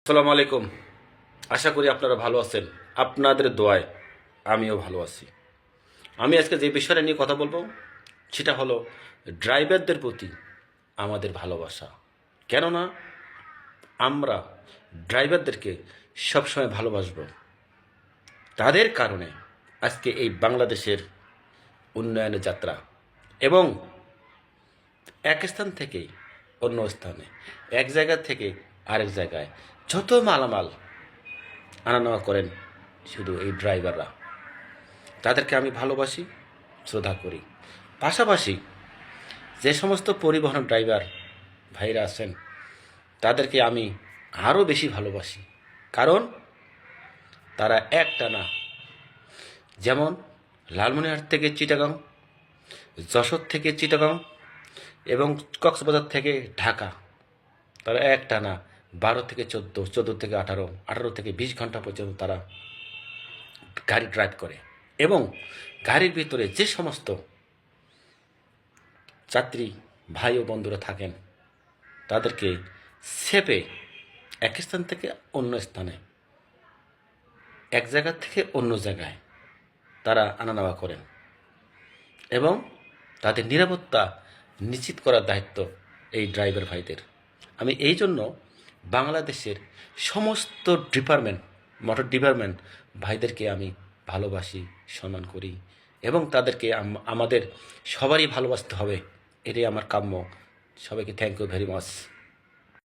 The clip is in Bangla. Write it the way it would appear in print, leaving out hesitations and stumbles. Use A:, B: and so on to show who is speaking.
A: আসসালামু আলাইকুম। আশা করি আপনারা ভালো আছেন। আপনাদের দোয়ায় আমিও ভালো আছি। আমি আজকে যে বিষয়টা নিয়ে কথা বলবো সেটা হলো ড্রাইভারদের প্রতি আমাদের ভালোবাসা। কেননা আমরা ড্রাইভারদেরকে সবসময় ভালোবাসবো। তাদের কারণে আজকে এই বাংলাদেশের উন্নয়নের যাত্রা এবং এক স্থান থেকে অন্য স্থানে, এক জায়গা থেকে আরেক জায়গায় যত মালামাল আনা নেওয়া করেন শুধু এই ড্রাইভাররা। তাদেরকে আমি ভালোবাসি, শ্রদ্ধা করি। পাশাপাশি যে সমস্ত পরিবহন ড্রাইভার ভাইরা আছেন তাদেরকে আমি আরও বেশি ভালোবাসি। কারণ তারা একটানা, যেমন লালমনিরহাট থেকে চিটাগাং, যশোর থেকে চিটাগাং এবং কক্সবাজার থেকে ঢাকা, তারা একটানা 12 থেকে 14, 14 থেকে 18, 18 থেকে 20 ঘন্টা পর্যন্ত তারা গাড়ি ড্রাইভ করে। এবং গাড়ির ভিতরে যে সমস্ত যাত্রী ভাই ও বন্ধুরা থাকেন তাদেরকে সেপে এক স্থান থেকে অন্য স্থানে, এক জায়গা থেকে অন্য জায়গায় তারা আনা নেওয়া করেন এবং তাদের নিরাপত্তা নিশ্চিত করার দায়িত্ব এই ড্রাইভার ভাইদের। আমি এই জন্য বাংলাদেশের সমস্ত ডিপার্টমেন্ট, মোটর ডিপার্টমেন্ট ভাইদেরকে আমি ভালোবাসি, সম্মান করি এবং তাদেরকে আমাদের সবারই ভালোবাসতে হবে, এটাই আমার কাম্য। সবাইকে থ্যাংক ইউ ভেরি মাচ।